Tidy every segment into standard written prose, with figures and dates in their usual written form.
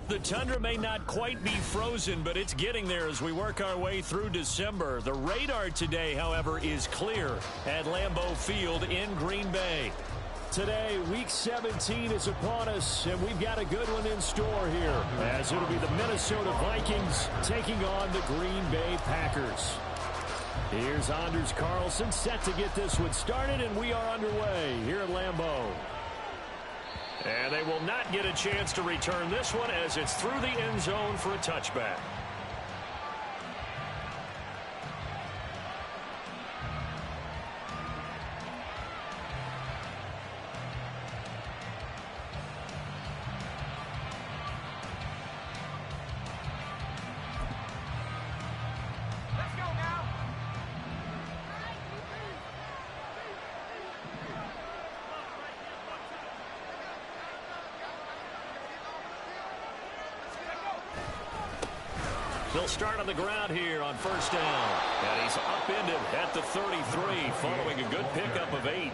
The tundra may not quite be frozen, but it's getting there as we work our way through December. The radar today, however, is clear at Lambeau Field in Green Bay. Today, Week 17 is upon us, and we've got a good one in store here, as it'll be the Minnesota Vikings taking on the Green Bay Packers. Here's Anders Carlson set to get this one started, and we are underway here at Lambeau. And they will not get a chance to return this one as it's through the end zone for a touchback. They'll start on the ground here on first down. And he's upended at the 33 following a good pickup of 8.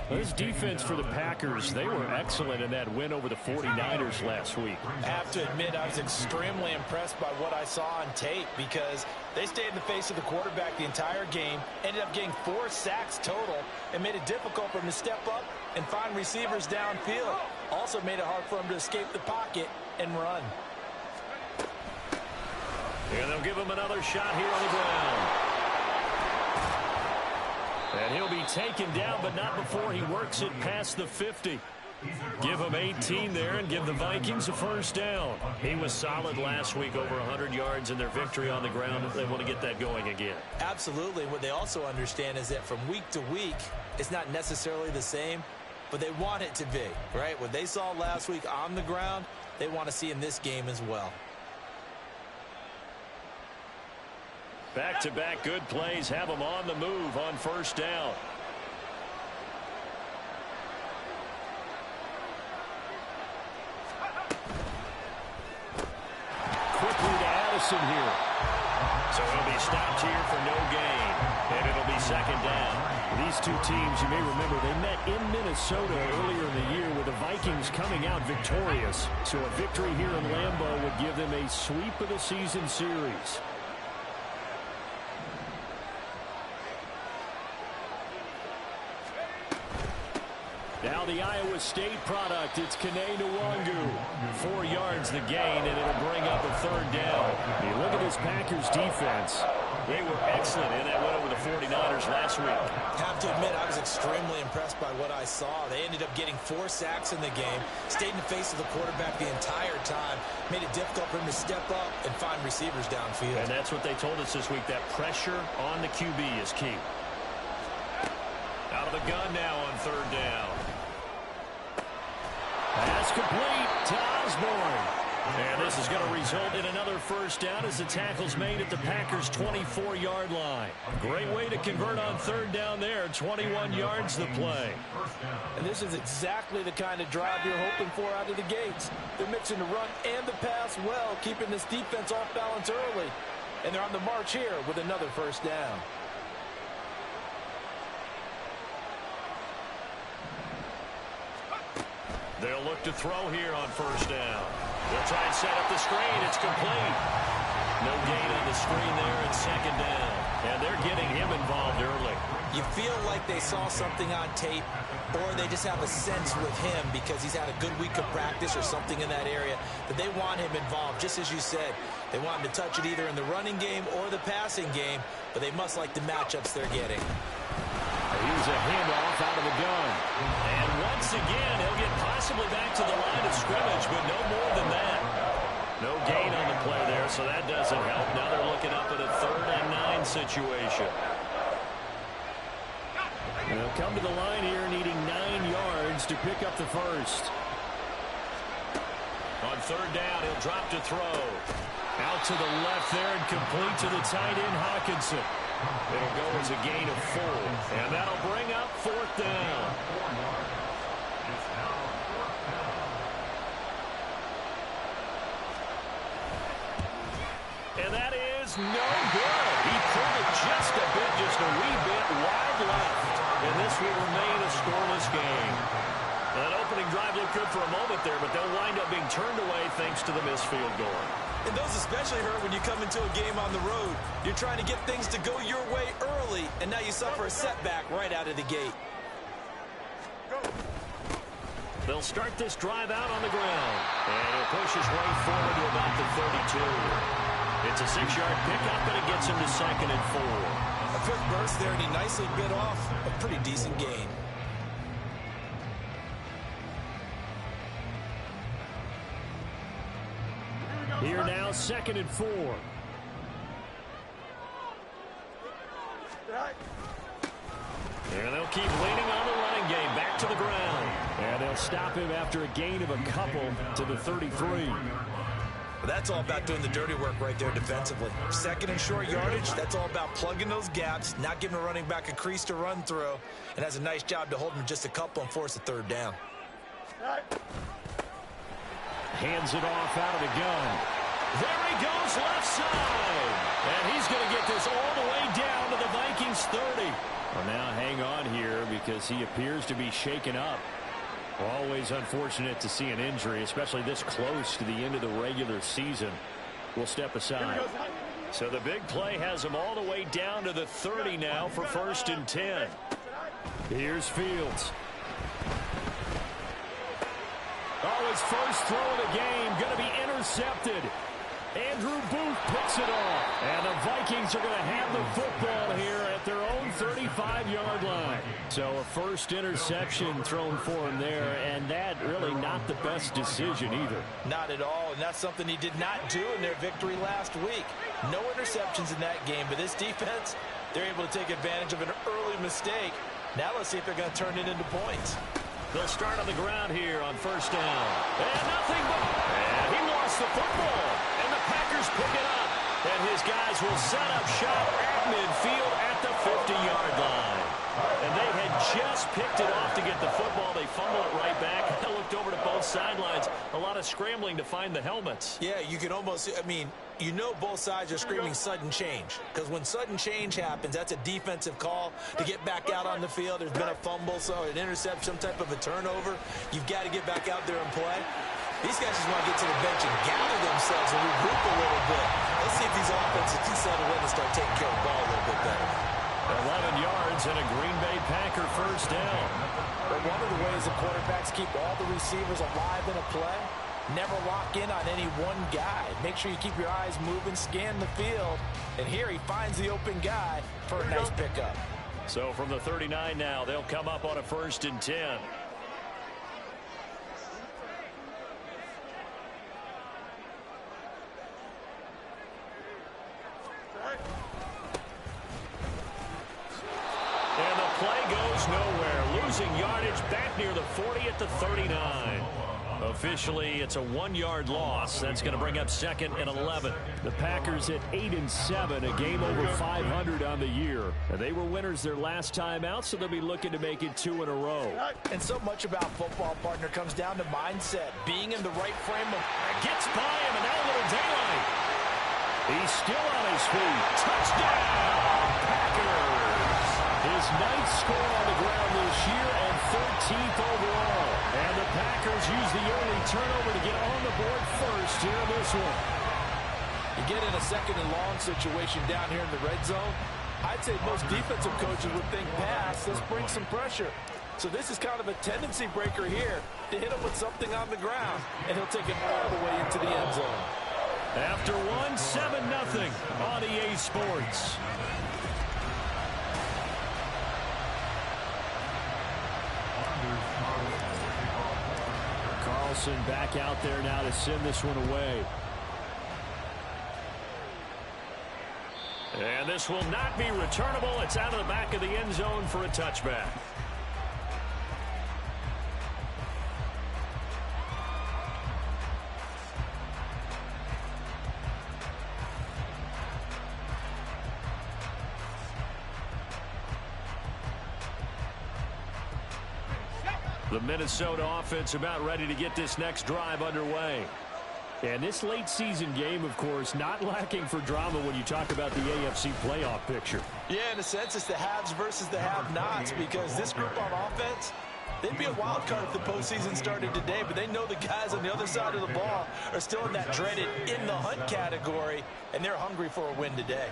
This defense for the Packers, they were excellent in that win over the 49ers last week. I have to admit, I was extremely impressed by what I saw on tape because they stayed in the face of the quarterback the entire game, ended up getting 4 sacks total, and made it difficult for him to step up and find receivers downfield. Also made it hard for him to escape the pocket and run. And they'll give him another shot here on the ground. And he'll be taken down, but not before he works it past the 50. Give him 18 there and give the Vikings a first down. He was solid last week, over 100 yards in their victory on the ground. They want to get that going again. Absolutely. What they also understand is that from week to week, it's not necessarily the same, but they want it to be, right? What they saw last week on the ground, they want to see in this game as well. Back-to-back good plays have them on the move on first down. Quickly to Addison here. So he'll be stopped here for no gain. And it'll be second down. These two teams, you may remember, they met in Minnesota earlier in the year with the Vikings coming out victorious. So a victory here in Lambeau would give them a sweep of the season series. Now the Iowa State product, it's Kene Nwangu. 4 yards the gain, and it'll bring up a third down. You look at this Packers defense. They were excellent in that win over the 49ers last week. I have to admit, I was extremely impressed by what I saw. They ended up getting 4 sacks in the game, stayed in the face of the quarterback the entire time, made it difficult for him to step up and find receivers downfield. And that's what they told us this week, that pressure on the QB is key. Out of the gun now on third down. Pass complete to Osborne. And this is going to result in another first down as the tackle's made at the Packers' 24-yard line. Great way to convert on third down there. 21 yards the play. And this is exactly the kind of drive you're hoping for out of the gates. They're mixing the run and the pass well, keeping this defense off balance early. And they're on the march here with another first down. They'll look to throw here on first down. They'll try and set up the screen. It's complete. No gain on the screen there at second down. And they're getting him involved early. You feel like they saw something on tape, or they just have a sense with him because he's had a good week of practice or something in that area that they want him involved. Just as you said, they want him to touch it either in the running game or the passing game, but they must like the matchups they're getting. Here's a handoff out of the gun. And once again, he'll get possibly back to the line of scrimmage, but no more than that. No gain on the play there, so that doesn't help. Now they're looking up at a 3rd and 9 situation. They'll come to the line here needing 9 yards to pick up the first. On third down, he'll drop to throw. Out to the left there and complete to the tight end, Hawkinson. It'll go as a gain of 4. And that'll bring up 4th down. And that is no good. He pulled it just a wee bit wide left. And this will remain a scoreless game. That opening drive looked good for a moment there, but they'll wind up being turned away thanks to the missed field goal. And those especially hurt when you come into a game on the road. You're trying to get things to go your way early, and now you suffer a setback right out of the gate. They'll start this drive out on the ground. And he'll push his way forward to about the 32. It's a 6-yard pickup, and it gets him to 2nd and 4. A quick burst there, and he nicely bit off a pretty decent gain. Here now, 2nd and 4. And they'll keep leaning on the running game. Back to the ground. And they'll stop him after a gain of a couple to the 33. Well, that's all about doing the dirty work right there defensively. 2nd and short yardage, that's all about plugging those gaps, not giving a running back a crease to run through, and has a nice job to hold him just a couple and force a 3rd down. Hands it off out of the gun. There he goes, left side. And he's going to get this all the way down to the Vikings 30. Well, now hang on here because he appears to be shaken up. Always unfortunate to see an injury, especially this close to the end of the regular season. We'll step aside. So the big play has him all the way down to the 30 now for 1st and 10. Here's Fields. Oh, his first throw of the game going to be intercepted. Andrew Booth picks it off. And the Vikings are going to have the football here at their own 35-yard line. So a first interception thrown for him there, and that really not the best decision either. Not at all, and that's something he did not do in their victory last week. No interceptions in that game, but this defense, they're able to take advantage of an early mistake. Now let's see if they're going to turn it into points. They'll start on the ground here on 1st down. And nothing but... And he lost the football. And the Packers pick it up. And his guys will set up shop at midfield at the 50-yard line. And they had just picked it off to get the football. They fumble it right back. I looked over to both sidelines. A lot of scrambling to find the helmets. Yeah, you can almost, I mean, you know both sides are screaming sudden change. Because when sudden change happens, that's a defensive call to get back out on the field. There's been a fumble, so an interception, some type of a turnover. You've got to get back out there and play. These guys just want to get to the bench and gather themselves and regroup a little bit. Let's see if these offenses can settle in and start taking care of the ball a little bit better. 11 yards and a Green Bay Packer 1st down. But one of the ways the quarterbacks keep all the receivers alive in a play, never lock in on any one guy. Make sure you keep your eyes moving, scan the field. And here he finds the open guy for a nice pickup. So from the 39 now, they'll come up on a 1st and 10. And the play goes nowhere. Losing yardage back near the 40 at the 39. Officially, it's a 1-yard loss. That's going to bring up 2nd and 11. The Packers at 8-7, a game over 500 on the year. And they were winners their last time out, so they'll be looking to make it 2 in a row. And so much about football, partner, comes down to mindset. Being in the right frame of... Gets by him, and now a little daylight. He's still on his feet. Touchdown, Packers. His 9th score on the ground this year and 13th overall. And the Packers use the early turnover to get on the board first here in this one. You get in a 2nd and long situation down here in the red zone. I'd say most defensive coaches would think pass. Let's bring some pressure. So this is kind of a tendency breaker here to hit him with something on the ground. And he'll take it all the way into the end zone. After 7-0 on EA Sports. Carlson back out there now to send this one away. And this will not be returnable. It's out of the back of the end zone for a touchback. The Minnesota offense about ready to get this next drive underway. And this late season game, of course, not lacking for drama when you talk about the AFC playoff picture. Yeah, in a sense, it's the haves versus the have-nots, because this group on offense, They'd be a wild card if the postseason started today, but they know the guys on the other side of the ball are still in that dreaded in the hunt category, and they're hungry for a win today.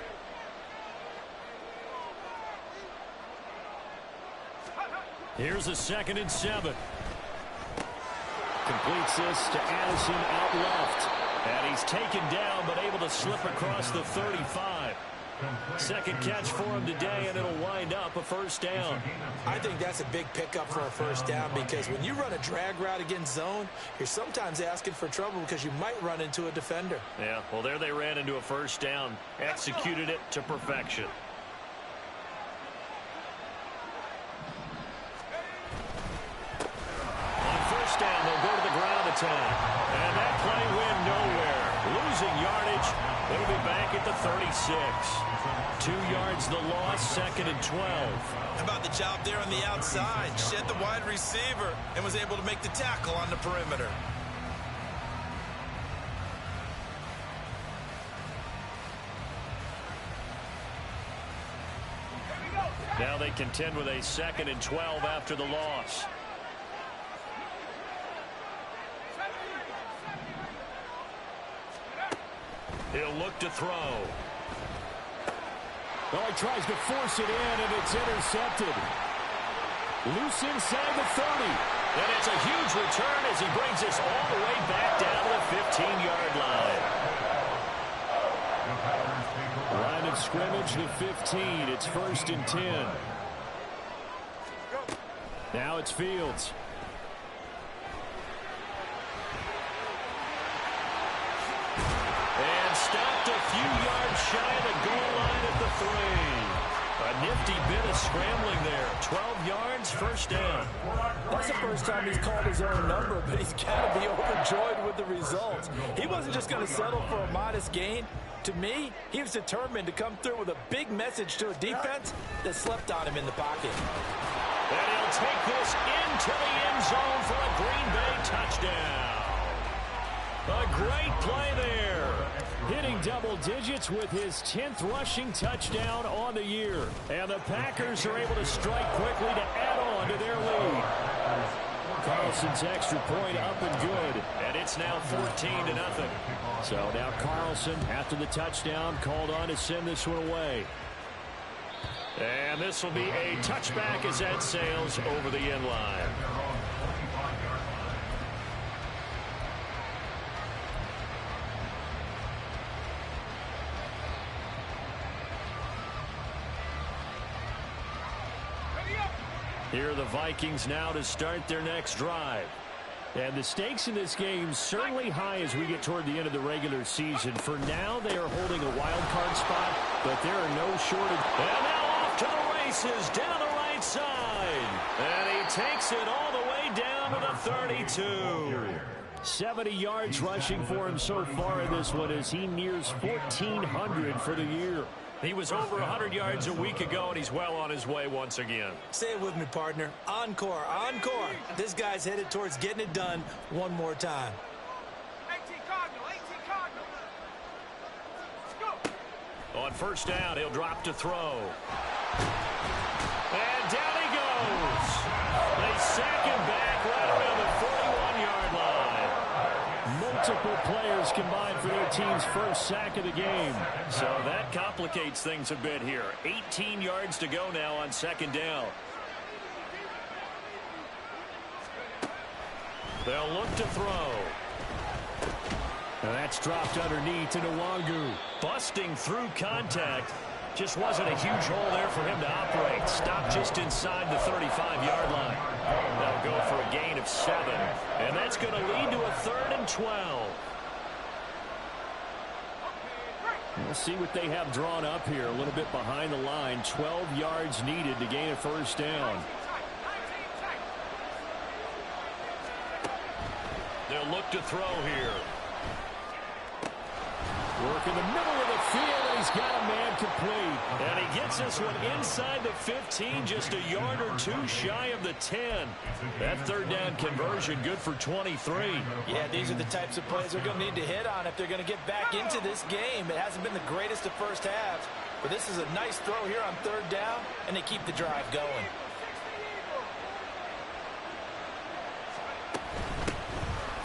Here's a 2nd and 7. Completes this to Addison out left. And he's taken down, but able to slip across the 35. Second catch for him today, and it'll wind up a first down. I think that's a big pickup for a first down, because when you run a drag route against zone, you're sometimes asking for trouble because you might run into a defender. Yeah, well, there they ran into a first down. Executed it to perfection. Down, they'll go to the ground attack. And that play went nowhere. Losing yardage. They'll be back at the 36. 2 yards the loss, 2nd and 12. How about the job there on the outside? Shed the wide receiver and was able to make the tackle on the perimeter. Now they contend with a 2nd and 12 after the loss. He'll look to throw. Well, he tries to force it in, and it's intercepted. Loose inside the 30. And it's a huge return as he brings this all the way back down to the 15-yard line. Line of scrimmage, the 15. It's 1st and 10. Now it's Fields. Stopped a few yards shy of the goal line at the 3. A nifty bit of scrambling there. 12 yards, first down. That's the first time he's called his own number, but he's got to be overjoyed with the results. He wasn't just going to settle for a modest gain. To me, he was determined to come through with a big message to a defense that slept on him in the pocket. And he'll take this into the end zone for a Green Bay touchdown. A great play there. Hitting double digits with his 10th rushing touchdown on the year. And the Packers are able to strike quickly to add on to their lead. Carlson's extra point up and good. And it's now 14-0. So now Carlson, after the touchdown, called on to send this one away. And this will be a touchback as that sails over the end line. Here are the Vikings now to start their next drive. And the stakes in this game certainly high as we get toward the end of the regular season. For now, they are holding a wild card spot, but there are no shortage. And now off to the races down the right side. And he takes it all the way down to the 32. 70 yards rushing for him so far in this one as he nears 1,400 for the year. He was over 100 yards a week ago, and he's well on his way once again. Say it with me, partner. Encore, encore. This guy's headed towards getting it done one more time. 18 Cardinal, 18 Cardinal. Let's go. On first down, he'll drop to throw. And down he goes. They sack him back right around the 41-yard line. Multiple players combined for their team's first sack of the game. So that complicates things a bit here. 18 yards to go now on second down. They'll look to throw. And that's dropped underneath to Nwangu. Busting through contact. Just wasn't a huge hole there for him to operate. Stopped just inside the 35-yard line. They'll go for a gain of 7. And that's going to lead to a 3rd and 12. We'll see what they have drawn up here. A little bit behind the line. 12 yards needed to gain a first down. They'll look to throw here. Work in the middle of the field, and he's got a man complete. And he gets this one inside the 15, just a yard or two shy of the 10. That third down conversion good for 23. Yeah, these are the types of plays they're going to need to hit on if they're going to get back into this game. It hasn't been the greatest of first halves, but this is a nice throw here on third down, and they keep the drive going.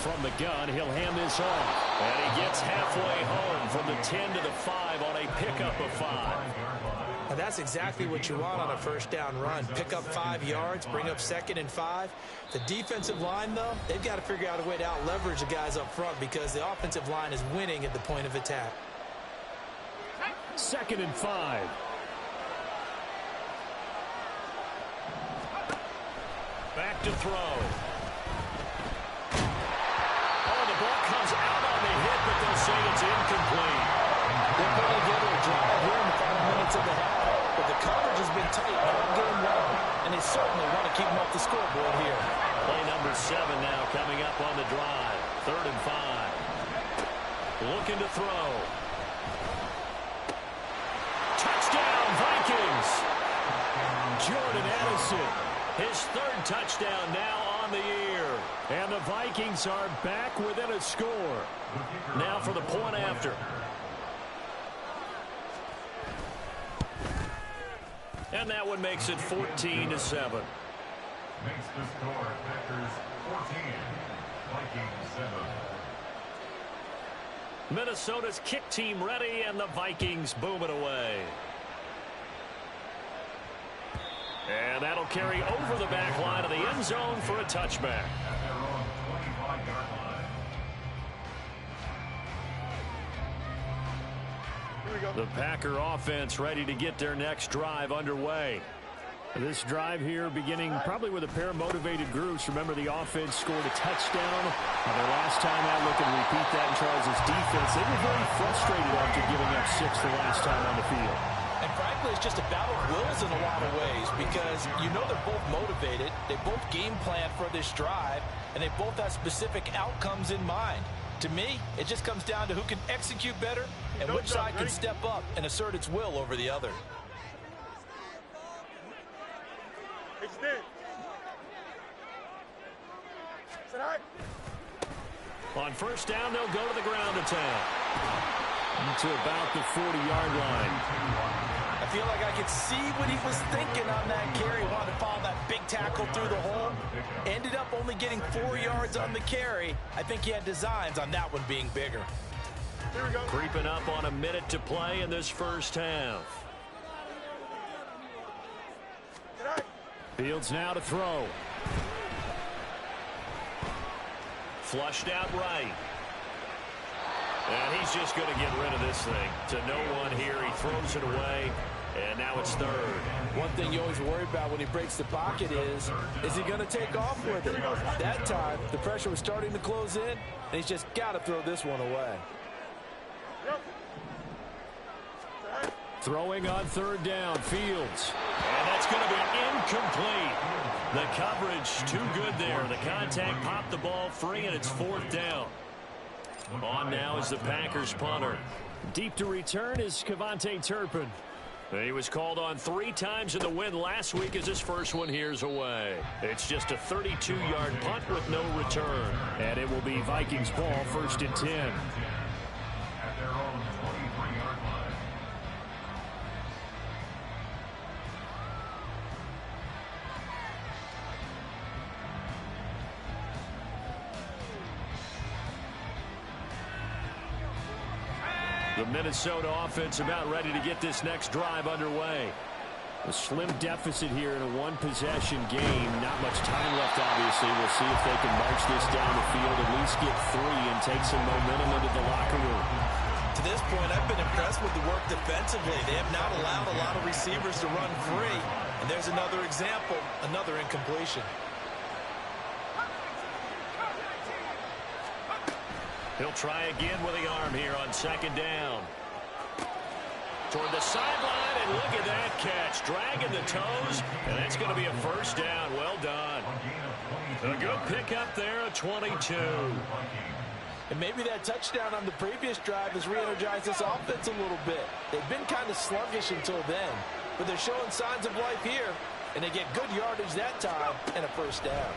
from the gun. He'll hand this off. And he gets halfway home from the 10 to the 5 on a pickup of 5. And that's exactly what you want on a first down run. Pick up 5 yards, bring up 2nd and 5. The defensive line, though, they've got to figure out a way to out-leverage the guys up front because the offensive line is winning at the point of attack. 2nd and 5. Back to throw. Oh, the ball comes out on the hit, but they'll say it's incomplete. They're putting together a drive here in the final minutes of the half, but the coverage has been tight all game long, and they certainly want to keep them off the scoreboard here. Play number 7 now coming up on the drive. 3rd and 5. Looking to throw. Touchdown, Vikings! Jordan Addison, his 3rd touchdown now on the year. And the Vikings are back within a score. Now for the point after. And that one makes it 14-7. Makes the score Packers 14, Vikings 7. Minnesota's kick team ready, and the Vikings boom it away. And that'll carry over the back line of the end zone for a touchback. At their own 25-yard line. The Packer offense ready to get their next drive underway. This drive here beginning probably with a pair of motivated groups. Remember, the offense scored a touchdown on their last time out. Look and repeat that in Charles' defense. They were very frustrated after giving up 6 the last time on the field. And frankly, it's just a battle of wills in a lot of ways because you know they're both motivated. They both game plan for this drive, and they both have specific outcomes in mind. To me, it just comes down to who can execute better and which side can step up and assert its will over the other. On first down, they'll go to the ground attack. To about the 40-yard line. I feel like I could see what he was thinking on that carry. Wanted to follow that big tackle through the hole. Ended up only getting 4 yards on the carry. I think he had designs on that one being bigger. Creeping up on a minute to play in this first half. Fields now to throw. Flushed out right. And he's just going to get rid of this thing. To no one here. He throws it away. And now it's 3rd. One thing you always worry about when he breaks the pocket is he going to take off with it? That time, the pressure was starting to close in, and he's just got to throw this one away. Throwing on 3rd down, Fields. And that's going to be incomplete. The coverage too good there. The contact popped the ball free, and it's 4th down. On now is the Packers punter. Deep to return is Kevontae Turpin. He was called on 3 times in the win last week as his first one here's away. It's just a 32-yard punt with no return. And it will be Vikings ball, 1st and 10. At their own 23-yard line. The Minnesota offense about ready to get this next drive underway. A slim deficit here in a one-possession game. Not much time left, obviously. We'll see if they can march this down the field, at least get 3 and take some momentum into the locker room. To this point, I've been impressed with the work defensively. They have not allowed a lot of receivers to run free. And there's another example, another incompletion. He'll try again with the arm here on 2nd down. Toward the sideline, and look at that catch. Dragging the toes, and that's going to be a 1st down. Well done. A good pickup there, a 22. And maybe that touchdown on the previous drive has re-energized this offense a little bit. They've been kind of sluggish until then, but they're showing signs of life here, and they get good yardage that time and a 1st down.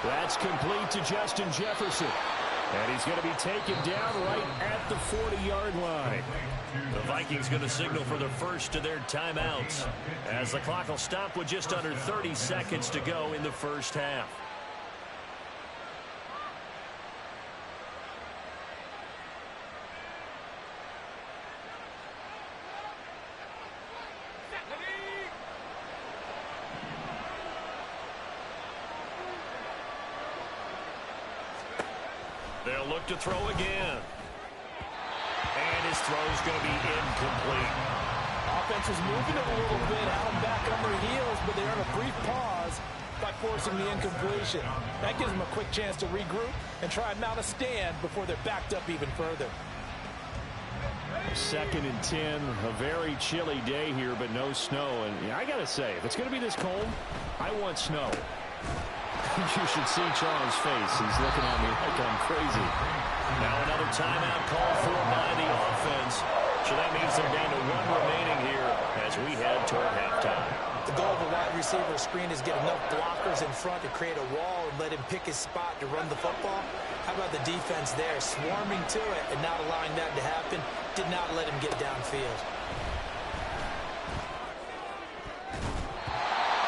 That's complete to Justin Jefferson. And he's going to be taken down right at the 40-yard line. The Vikings going to signal for the first of their timeouts as the clock will stop with just under 30 seconds to go in the first half. They'll look to throw again. And his throw's going to be incomplete. Offense was moving it a little bit, had them back on their heels, but they earned a brief pause by forcing the incompletion. That gives them a quick chance to regroup and try and mount a stand before they're backed up even further. 2nd and 10, a very chilly day here, but no snow. And yeah, I got to say, if it's going to be this cold, I want snow. You should see Charles' face. He's looking at me like I'm crazy. Now another timeout called for by the offense. So that means they're down to 1 remaining here as we head toward halftime. The goal of a wide receiver screen is get enough blockers in front to create a wall and let him pick his spot to run the football. How about the defense there, swarming to it and not allowing that to happen? Did not let him get downfield.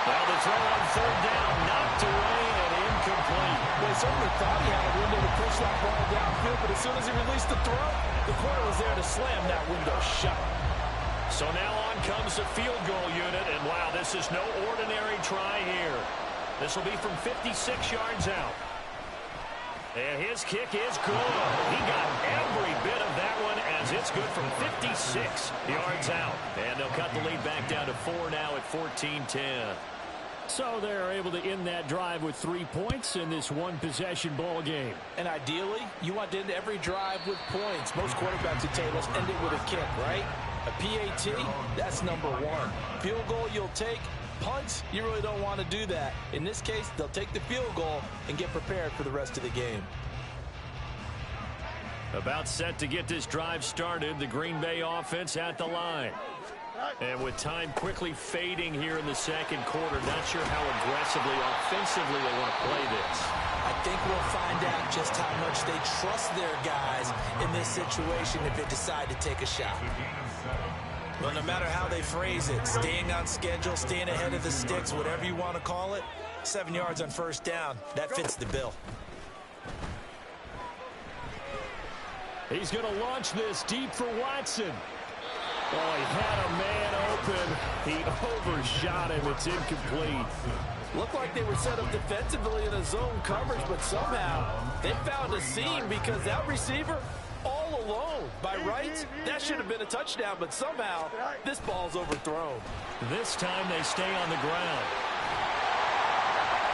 Now the throw on 3rd down, knocked away and incomplete. Well, he certainly thought he had a window to push that ball downfield, but as soon as he released the throw, the corner was there to slam that window shut. So now on comes the field goal unit, and wow, this is no ordinary try here. This will be from 56 yards out. And his kick is good. He got every bit of that one as it's good from 56 yards out. And they'll cut the lead back down to 4 now at 14-10. So they're able to end that drive with 3 points in this one-possession ball game. And ideally, you want to end every drive with points. Most quarterbacks would tell us end it with a kick, right? A PAT, that's number 1. Field goal you'll take. Punts, you really don't want to do that. In this case, they'll take the field goal and get prepared for the rest of the game. About set to get this drive started, the Green Bay offense at the line. And with time quickly fading here in the 2nd quarter, not sure how aggressively, offensively they want to play this. I think we'll find out just how much they trust their guys in this situation if they decide to take a shot. Well, no matter how they phrase it, staying on schedule, staying ahead of the sticks, whatever you want to call it, 7 yards on 1st down, that fits the bill. He's going to launch this deep for Watson. Oh, he had a man open. He overshot him. It's incomplete. Looked like they were set up defensively in a zone coverage, but somehow they found a seam because that receiver all alone. By rights, that should have been a touchdown, but somehow this ball's overthrown. This time they stay on the ground.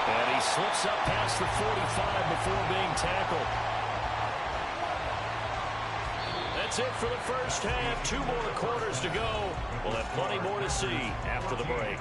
And he slips up past the 45 before being tackled. That's it for the 1st half. 2 more quarters to go. We'll have plenty more to see after the break.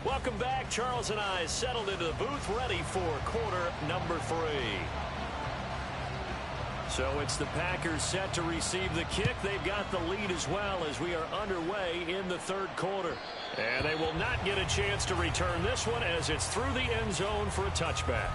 Welcome back. Charles and I settled into the booth, ready for quarter number 3. So it's the Packers set to receive the kick. They've got the lead as well as we are underway in the 3rd quarter. And they will not get a chance to return this one as it's through the end zone for a touchback.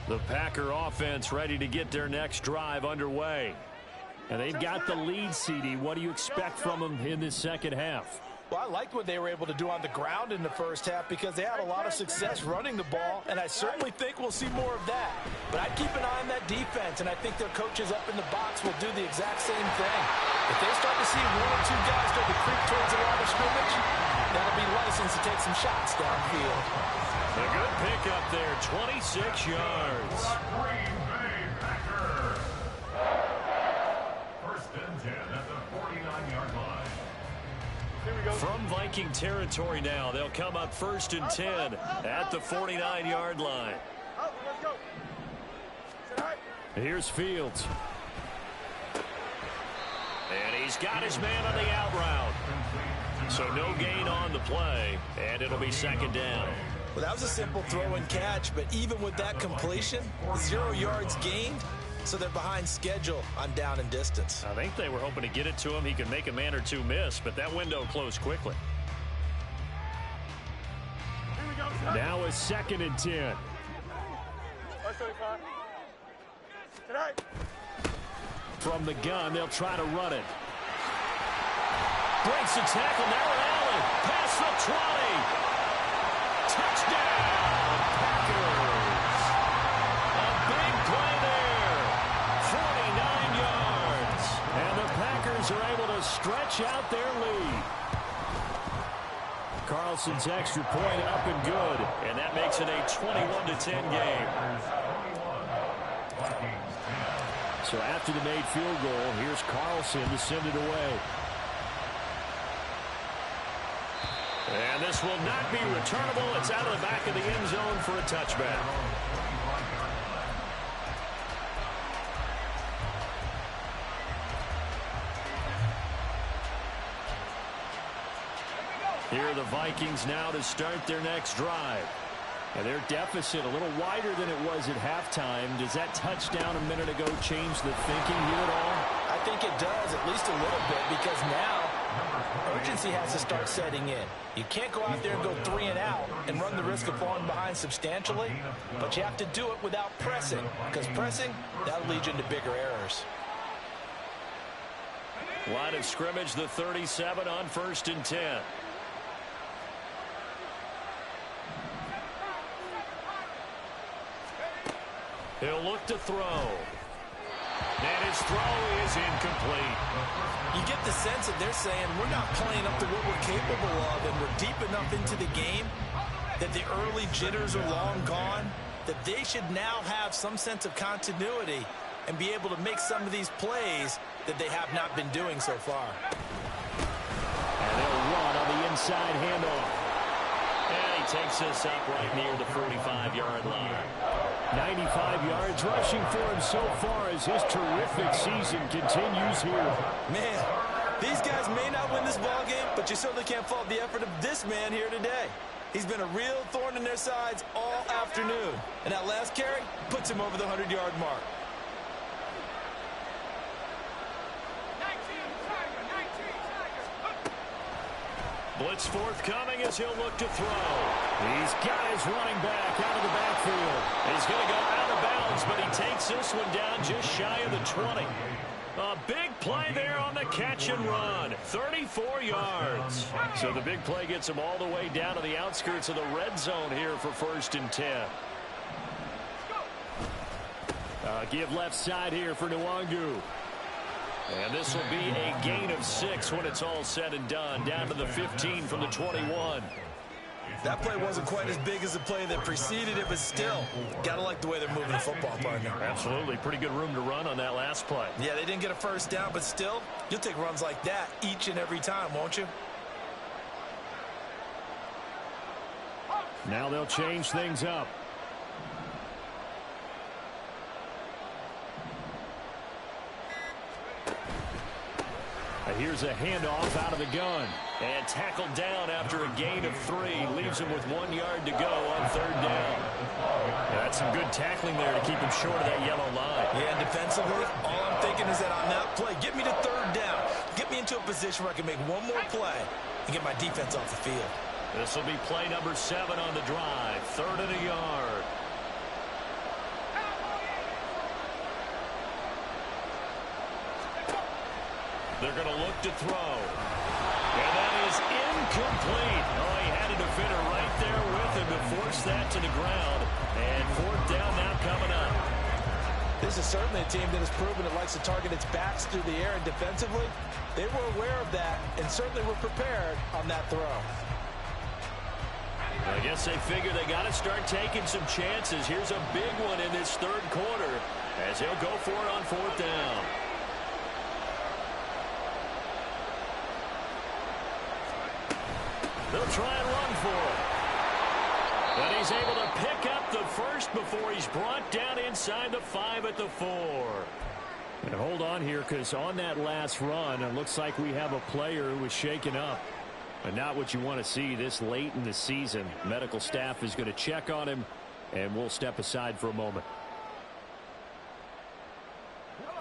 The Packer offense ready to get their next drive underway. And they've got the lead, CD. What do you expect from them in this 2nd half? Well, I liked what they were able to do on the ground in the 1st half because they had a lot of success running the ball, and I certainly think we'll see more of that. But I'd keep an eye on that defense, and I think their coaches up in the box will do the exact same thing. If they start to see 1 or 2 guys start to creep towards the line of scrimmage, that'll be licensed to take some shots downfield. A good pickup there, 26 yards. Green Bay Packers. 1st and 10 at the 49-yard line. From Viking territory now, they'll come up 1st and 10 at the 49-yard line. Here's Fields. And he's got his man on the out route. So no gain on the play, and it'll be 2nd down. Well, that was a simple throw and catch, but even with that completion, 0 yards gained, so they're behind schedule on down and distance. I think they were hoping to get it to him. He could make a man or two miss, but that window closed quickly. Now a 2nd and 10. From the gun, they'll try to run it. Breaks the tackle, now Allen. Past the 20. Touchdown, Packers. A big play there. 49 yards. And the Packers are able to stretch out their lead. Carlson's extra point up and good. And that makes it a 21-10 game. So after the made field goal, here's Carlson to send it away. And this will not be returnable. It's out of the back of the end zone for a touchback. Here are the Vikings now to start their next drive. And their deficit a little wider than it was at halftime. Does that touchdown a minute ago change the thinking here at all? I think it does, at least a little bit, because now urgency has to start setting in. You can't go out there and go 3 and out and run the risk of falling behind substantially, but you have to do it without pressing, because pressing, that'll lead you into bigger errors. Line of scrimmage, the 37 on 1st and 10. He'll look to throw. And his throw is incomplete. You get the sense that they're saying we're not playing up to what we're capable of, and we're deep enough into the game that the early jitters are long gone, that they should now have some sense of continuity and be able to make some of these plays that they have not been doing so far. And they'll run on the inside handoff. And he takes this up right near the 45-yard line. 95 yards rushing for him so far as his terrific season continues here. Man, these guys may not win this ball game, but you certainly can't fault the effort of this man here today. He's been a real thorn in their sides all afternoon. And that last carry puts him over the 100-yard mark. 19 Tiger. Blitz forthcoming as he'll look to throw. These guys running back out of the backfield. He's going to go out of bounds, but he takes this one down just shy of the 20. A big play there on the catch and run. 34 yards. So the big play gets him all the way down to the outskirts of the red zone here for 1st and 10. Give left side here for Nwangu. And this will be a gain of 6 when it's all said and done. Down to the 15 from the 21. That play wasn't quite as big as the play that preceded it, but still, gotta like the way they're moving the football, partner. Absolutely. Pretty good room to run on that last play. Yeah, they didn't get a first down, but still, you'll take runs like that each and every time, won't you? Now they'll change things up. Here's a handoff out of the gun. And tackled down after a gain of 3. Leaves him with 1 yard to go on 3rd down. That's some good tackling there to keep him short of that yellow line. Yeah, and defensively, all I'm thinking is that on that play, get me to 3rd down. Get me into a position where I can make one more play and get my defense off the field. This will be play number 7 on the drive. 3rd and a yard. They're going to look to throw. And that is incomplete. Oh, he had a defender right there with him to force that to the ground. And 4th down now coming up. This is certainly a team that has proven it likes to target its backs through the air, and defensively, they were aware of that and certainly were prepared on that throw. I guess they figure they got to start taking some chances. Here's a big one in this 3rd quarter as he'll go for it on 4th down. They'll try and run for it. But he's able to pick up the first before he's brought down inside the 5 at the 4. And hold on here, because on that last run, it looks like we have a player who was shaken up. And not what you want to see this late in the season. Medical staff is going to check on him, and we'll step aside for a moment.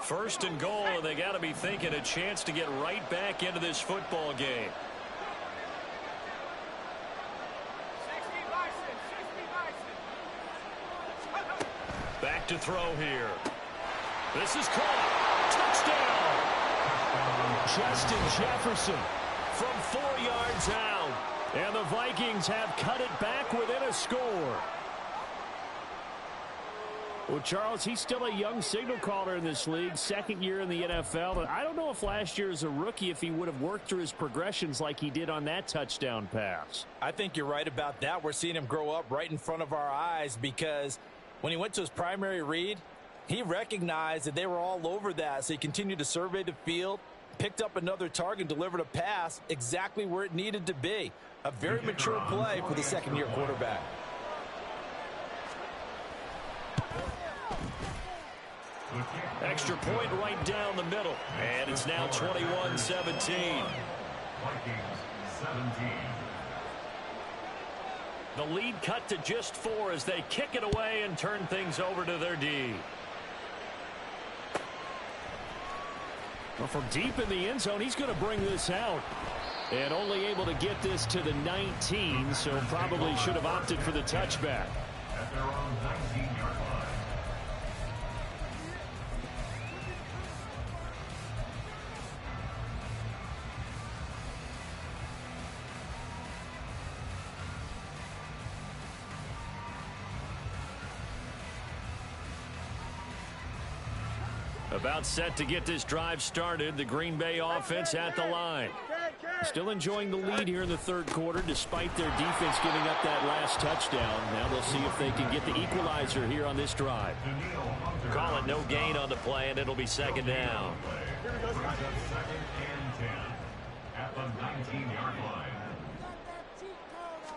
First and goal, and they got to be thinking a chance to get right back into this football game. 60 Bison, 60 Bison. Back to throw here. This is caught. Touchdown. Justin Jefferson from 4 yards out. And the Vikings have cut it back within a score. Well, Charles, he's still a young signal caller in this league, second year in the NFL. And I don't know if last year as a rookie, if he would have worked through his progressions like he did on that touchdown pass. I think you're right about that. We're seeing him grow up right in front of our eyes because when he went to his primary read, he recognized that they were all over that. So he continued to survey the field, picked up another target, delivered a pass exactly where it needed to be. A very mature play for the second-year quarterback. Extra point right down the middle. And it's now 21-17. Vikings 17. The lead cut to just 4 as they kick it away and turn things over to their D. Well, from deep in the end zone, he's going to bring this out. And only able to get this to the 19, so probably should have opted for the touchback. At their own 19-yard line. About set to get this drive started. The Green Bay offense at the line. Still enjoying the lead here in the third quarter despite their defense giving up that last touchdown. Now they'll see if they can get the equalizer here on this drive. Call it no gain on the play, and it'll be second down. Second and 10 at the 19-yard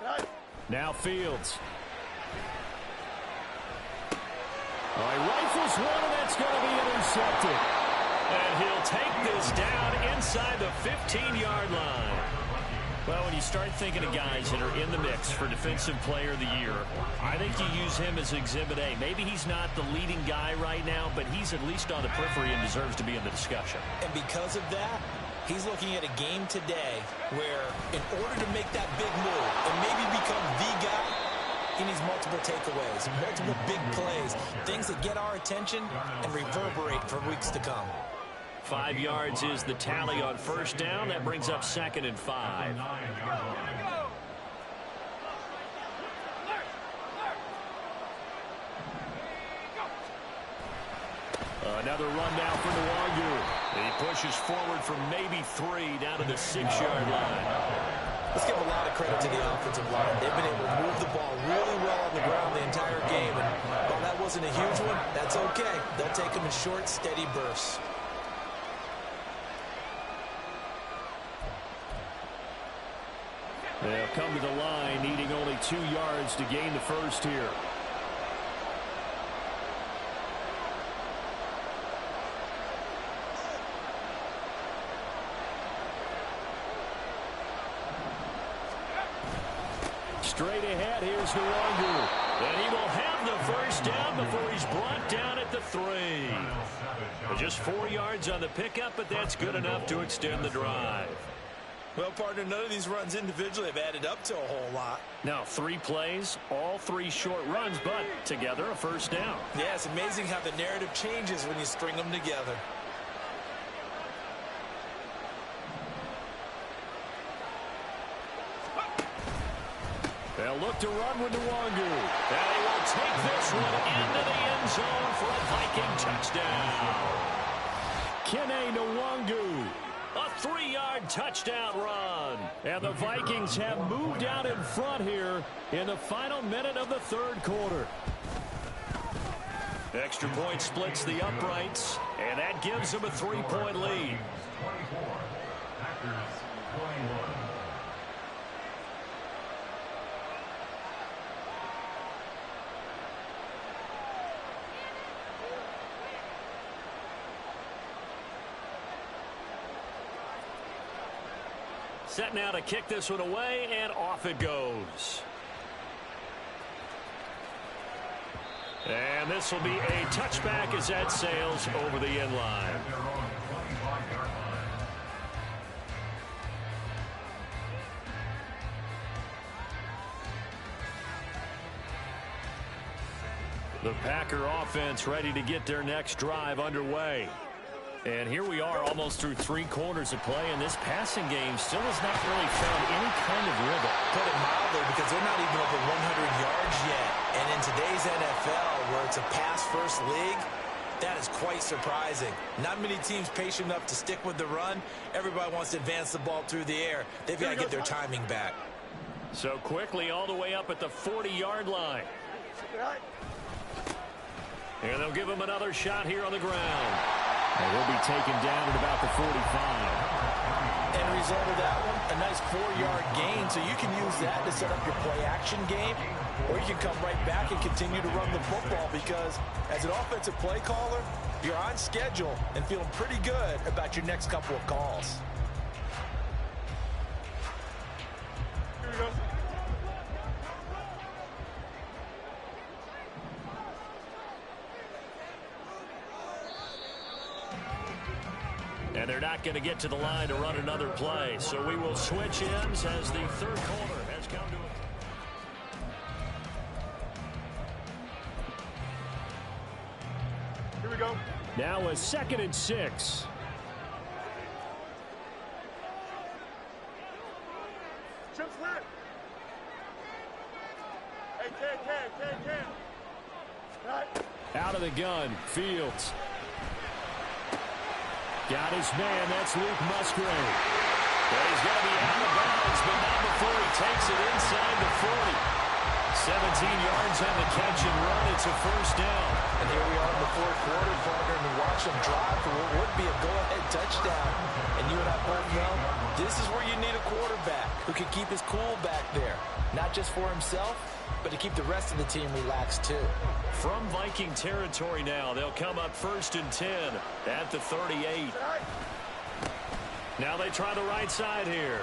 line. Now Fields. He rifles one, and that's going to be intercepted. And he'll take this down inside the 15-yard line. Well, when you start thinking of guys that are in the mix for Defensive Player of the Year, I think you use him as Exhibit A. Maybe he's not the leading guy right now, but he's at least on the periphery and deserves to be in the discussion. And because of that, he's looking at a game today where in order to make that big move and maybe become the guy, he needs multiple takeaways, multiple big plays, things that get our attention and reverberate for weeks to come. 5 yards is the tally on first down. That brings up second and 5. Another run down for Nwangu. He pushes forward from maybe 3 down to the 6-yard line. Let's give a lot of credit to the offensive line. They've been able to move the ball really well on the ground the entire game. And while that wasn't a huge one, that's okay. They'll take them in short, steady bursts. They'll come to the line, needing only 2 yards to gain the first here. Straight ahead, here's Nwangu. And he will have the first down before he's brought down at the 3. Just 4 yards on the pickup, but that's good enough to extend the drive. Well, partner, none of these runs individually have added up to a whole lot. Now, 3 plays, all 3 short runs, but together a first down. Yeah, it's amazing how the narrative changes when you string them together. They'll look to run with Nwangu. And he will take this one into the end zone for a Viking touchdown. Kene Nwangu. A 3-yard touchdown run. And the Vikings have moved out in front here in the final minute of the third quarter. Extra point splits the uprights, and that gives them a 3-point lead. 24. Packers 21. Set now to kick this one away, and off it goes. And this will be a touchback as that sails over the end line. At their own 25-yard line. The Packer offense ready to get their next drive underway. And here we are almost through 3 quarters of play, and this passing game still has not really found any kind of rhythm. Put it mildly, because they're not even over 100 yards yet. And in today's NFL, where it's a pass-first league, that is quite surprising. Not many teams patient enough to stick with the run. Everybody wants to advance the ball through the air. They've got to get their timing back. So quickly all the way up at the 40-yard line. And they'll give him another shot here on the ground. And he'll be taken down at about the 45. And the result of that one, a nice 4-yard gain. So you can use that to set up your play-action game, or you can come right back and continue to run the football, because as an offensive play caller, you're on schedule and feeling pretty good about your next couple of calls. Here we go. And they're not going to get to the line to run another play. So we will switch ends as the third quarter has come to a... Here we go. Now a 2nd and 6. Chip split. Hey, Ken. Right. Out of the gun, Fields. Got his man, that's Luke Musgrave. Well, he's going to be out of bounds, but not before he takes it inside the 40. 17 yards on the catch and run. It's a first down. And here we are in the fourth quarter, partner, and watch them drive for what would be a go-ahead touchdown. And you and I both know this is where you need a quarterback who can keep his cool back there. Not just for himself, but to keep the rest of the team relaxed too. From Viking territory now, they'll come up 1st and 10 at the 38. Now they try the right side here.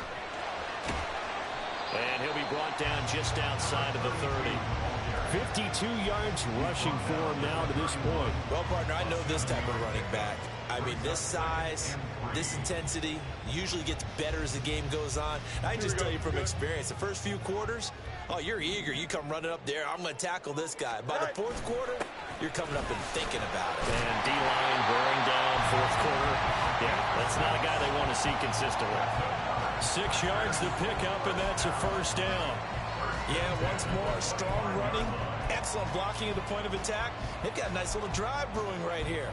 And he'll be brought down just outside of the 30. 52 yards rushing for him now to this point. Well, partner, I know this type of running back. I mean, this size, this intensity usually gets better as the game goes on. I just tell you from experience, the first few quarters, oh, you're eager. You come running up there, I'm going to tackle this guy. By the fourth quarter, you're coming up and thinking about it. And D-line bearing down 4th quarter. Yeah, that's not a guy they want to see consistently. 6 yards to pick up, and that's a first down. Yeah, once more, strong running, excellent blocking at the point of attack. They've got a nice little drive brewing right here.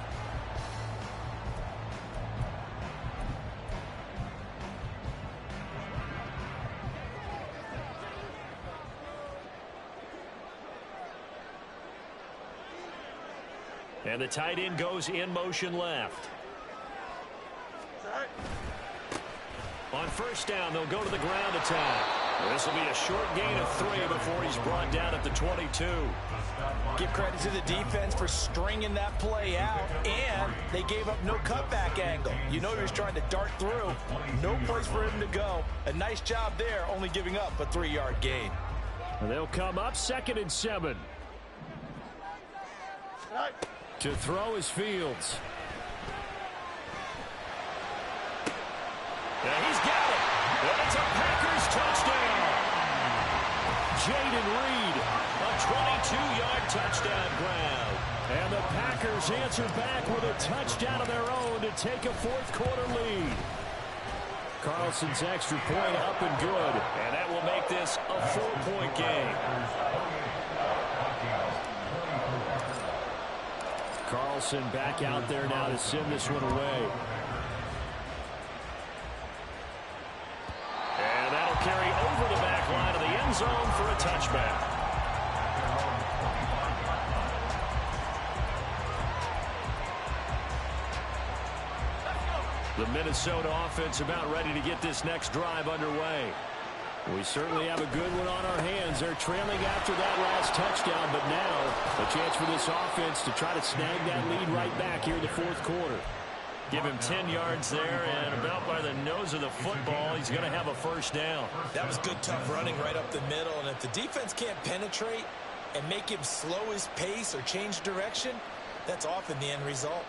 And the tight end goes in motion left. On first down, they'll go to the ground attack. This will be a short gain of 3 before he's brought down at the 22. Give credit to the defense for stringing that play out, and they gave up no cutback angle. You know he was trying to dart through. No place for him to go. A nice job there, only giving up a 3-yard gain. And they'll come up 2nd and 7. To throw is Fields. Yeah, he's got it. And it's a Packers touchdown. Jaden Reed, a 22-yard touchdown grab. And the Packers answer back with a touchdown of their own to take a 4th quarter lead. Carlson's extra point up and good. And that will make this a 4-point game. Carlson back out there now to send this one away. And that'll carry over the back line of the end zone for a touchback. The Minnesota offense about ready to get this next drive underway. We certainly have a good one on our hands. They're trailing after that last touchdown, but now a chance for this offense to try to snag that lead right back here in the 4th quarter. Give him 10 yards there, and about by the nose of the football, he's going to have a first down. That was good, tough running right up the middle, and if the defense can't penetrate and make him slow his pace or change direction, that's often the end result.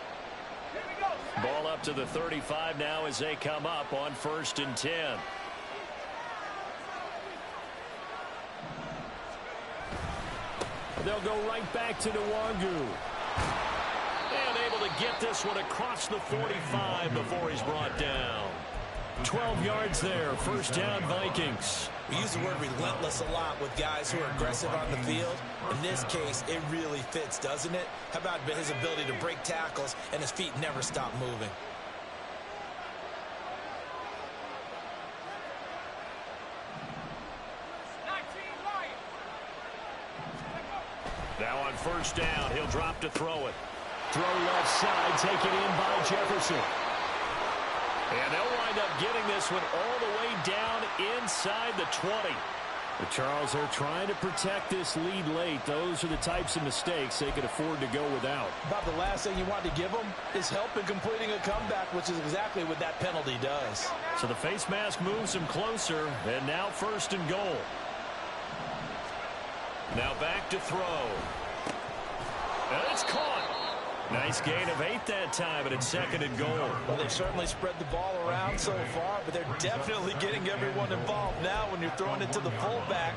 Ball up to the 35 now as they come up on 1st and 10. They'll go right back to Nwangu. And able to get this one across the 45 before he's brought down. 12 yards there, first down Vikings. We use the word relentless a lot with guys who are aggressive on the field. In this case, it really fits, doesn't it? How about his ability to break tackles and his feet never stop moving? Now on first down, he'll drop to throw it. Throw left side, taken in by Jefferson. And they'll wind up getting this one all the way down inside the 20. But Charles, they're trying to protect this lead late. Those are the types of mistakes they could afford to go without. About the last thing you want to give them is help in completing a comeback, which is exactly what that penalty does. So the face mask moves him closer, and now 1st and goal. Now back to throw. And it's caught. Nice gain of 8 that time, but it's 2nd and goal. Well, they've certainly spread the ball around so far, but they're definitely getting everyone involved now when you're throwing it to the fullback.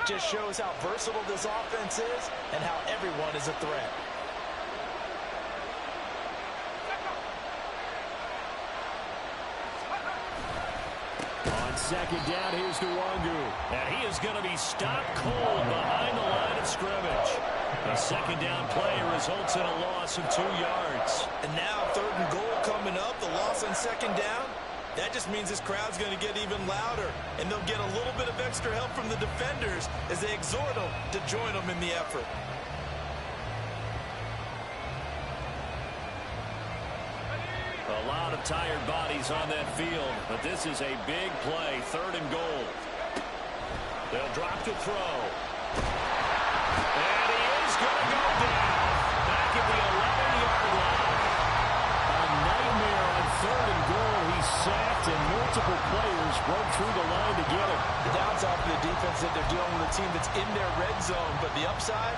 Just shows how versatile this offense is and how everyone is a threat. On 2nd down, here's Nwangu. And he is going to be stopped cold behind the line of scrimmage. A 2nd down play results in a loss of 2 yards. And now 3rd and goal coming up, the loss on 2nd down. That just means this crowd's going to get even louder, and they'll get a little bit of extra help from the defenders as they exhort them to join them in the effort. A lot of tired bodies on that field, but this is a big play, 3rd and goal. They'll drop to throw. And he is going to go down back at the 11-yard line. A nightmare on 3rd and goal. He's sacked, and multiple players broke through the line to get him. The downside for the defense that they're dealing with a team that's in their red zone, but the upside,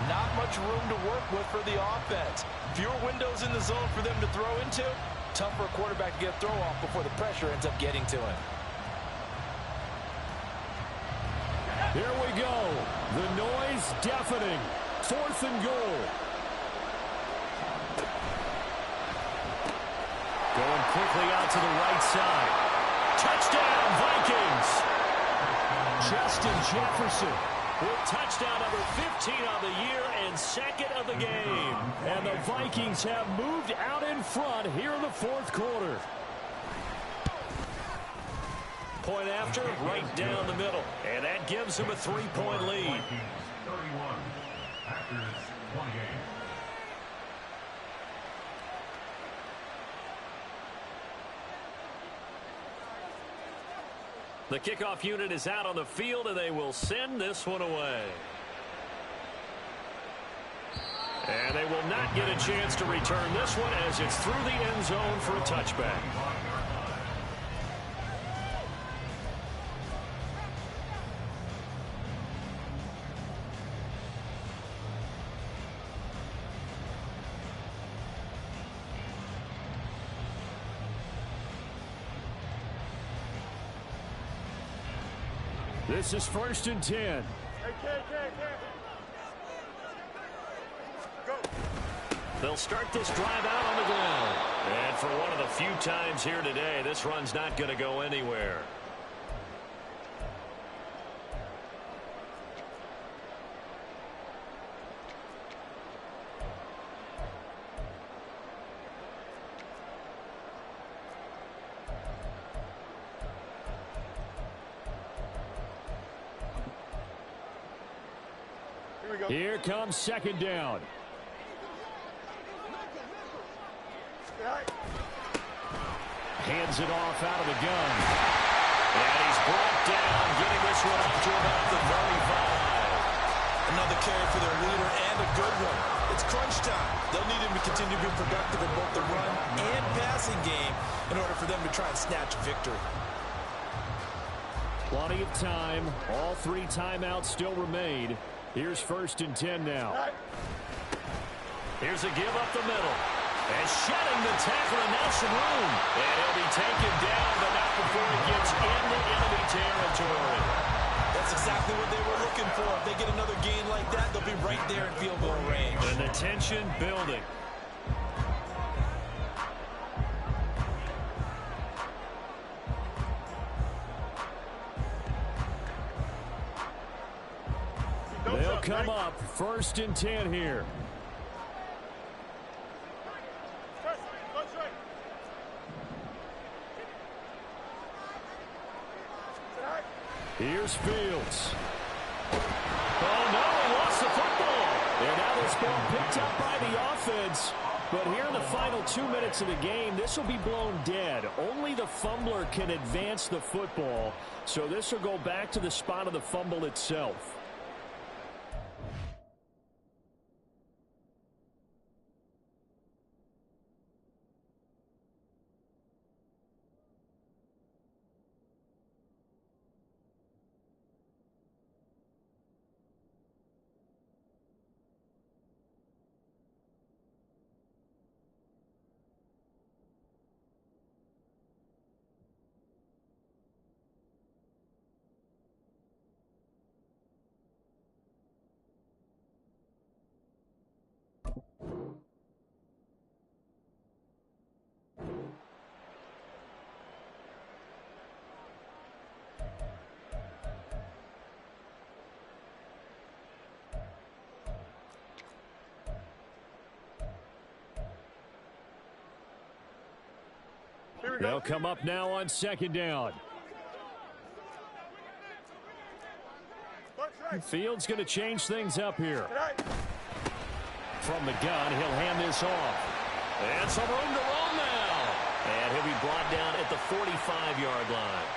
not much room to work with for the offense. Fewer windows in the zone for them to throw into. Tough for a quarterback to get a throw off before the pressure ends up getting to him. Here we go. The noise deafening. 4th and goal. Going quickly out to the right side. Touchdown, Vikings. Justin Jefferson with touchdown number 15 on the year and 2nd of the game. And the Vikings have moved out in front here in the 4th quarter. Point after, right down the middle. And that gives them a 3-point lead. 31, Packers 28. The kickoff unit is out on the field, and they will send this one away. And they will not get a chance to return this one as it's through the end zone for a touchback. This is 1st and 10. Hey, Ken. Go. They'll start this drive out on the ground. And for one of the few times here today, this run's not going to go anywhere. Here comes 2nd down. Hands it off out of the gun. And he's brought down, getting this one up to about the 35. Another carry for their leader and a good one. It's crunch time. They'll need him to continue to be productive in both the run and passing game in order for them to try and snatch victory. Plenty of time. All 3 timeouts still remain. Here's 1st and 10 now. Here's a give up the middle. And shedding the tackle, and now some room. And he'll be taken down, but not before he gets into enemy territory. That's exactly what they were looking for. If they get another gain like that, they'll be right there in field goal range. And the tension building. They'll come up 1st and 10 here. Here's Fields. Oh, no, he lost the football. And now this ball picked up by the offense. But here in the final 2 minutes of the game, this will be blown dead. Only the fumbler can advance the football. So this will go back to the spot of the fumble itself. They'll come up now on 2nd down. Fields going to change things up here. From the gun, he'll hand this off. And some room to roam now. And he'll be brought down at the 45-yard line.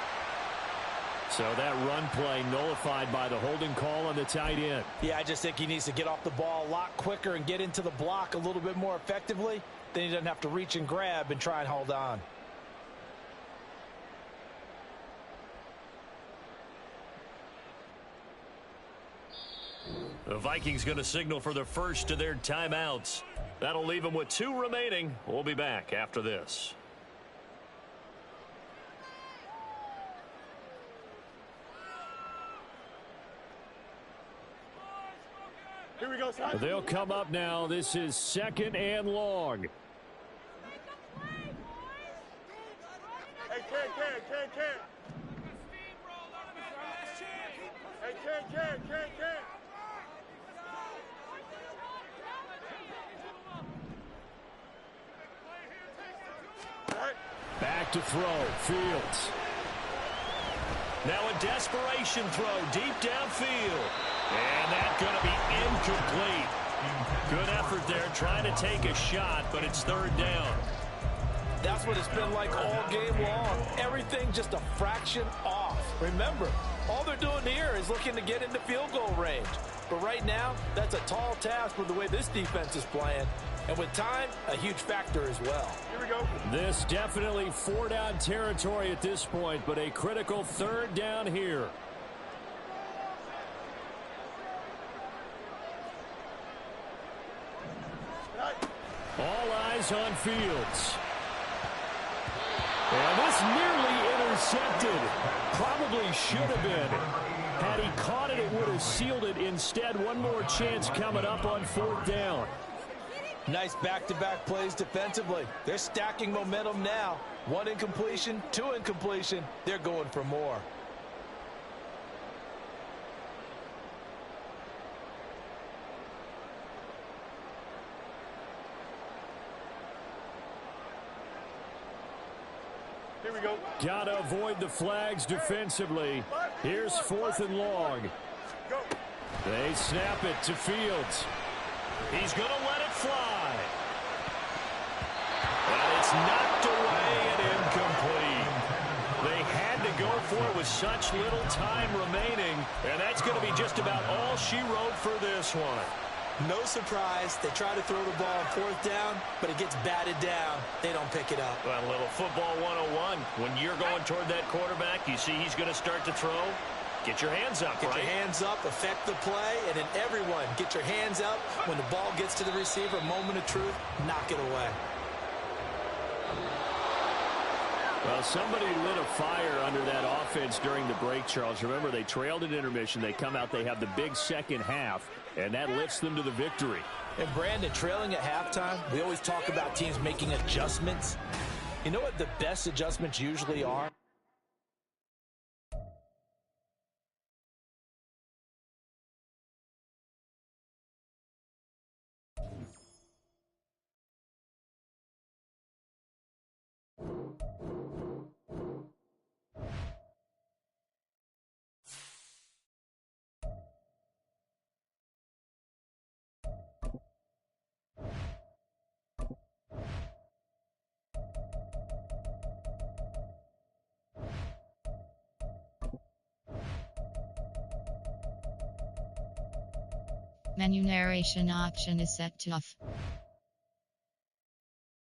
So that run play nullified by the holding call on the tight end. Yeah, I just think he needs to get off the ball a lot quicker and get into the block a little bit more effectively. Then he doesn't have to reach and grab and try and hold on. The Vikings going to signal for the first of their timeouts. That'll leave them with 2 remaining. We'll be back after this. Here we go, son. They'll come up now. This is 2nd and long. Hey, Ken. Hey, Ken. Back to throw. Fields. Now a desperation throw deep downfield. And that's going to be incomplete. Good effort there trying to take a shot, but it's 3rd down. That's what it's been like all game long. Everything just a fraction off. Remember, all they're doing here is looking to get into field goal range. But right now, that's a tall task with the way this defense is playing. And with time, a huge factor as well. Here we go. This definitely 4-down territory at this point, but a critical 3rd down here. All eyes on Fields. And this nearly intercepted. Probably should have been. Had he caught it, it would have sealed it. Instead, one more chance coming up on 4th down. Nice back-to-back plays defensively. They're stacking momentum now. 1 incompletion, 2 incompletion. They're going for more. Here we go. Got to avoid the flags defensively. Here's 4th and long. Go. They snap it to Fields. He's going to let it fly. And it's knocked away and incomplete. They had to go for it with such little time remaining, and that's going to be just about all she wrote for this one. No surprise. They try to throw the ball on fourth down, but it gets batted down. They don't pick it up. Well, a little football 101. When you're going toward that quarterback, you see he's going to start to throw. Get your hands up, Get right? your hands up, affect the play, and then everyone get your hands up. When the ball gets to the receiver, moment of truth, knock it away. Well, somebody lit a fire under that offense during the break, Charles. Remember, they trailed at intermission. They come out, they have the big second half, and that lifts them to the victory. And, Brandon, trailing at halftime, we always talk about teams making adjustments. You know what the best adjustments usually are? Menu narration option is set to off.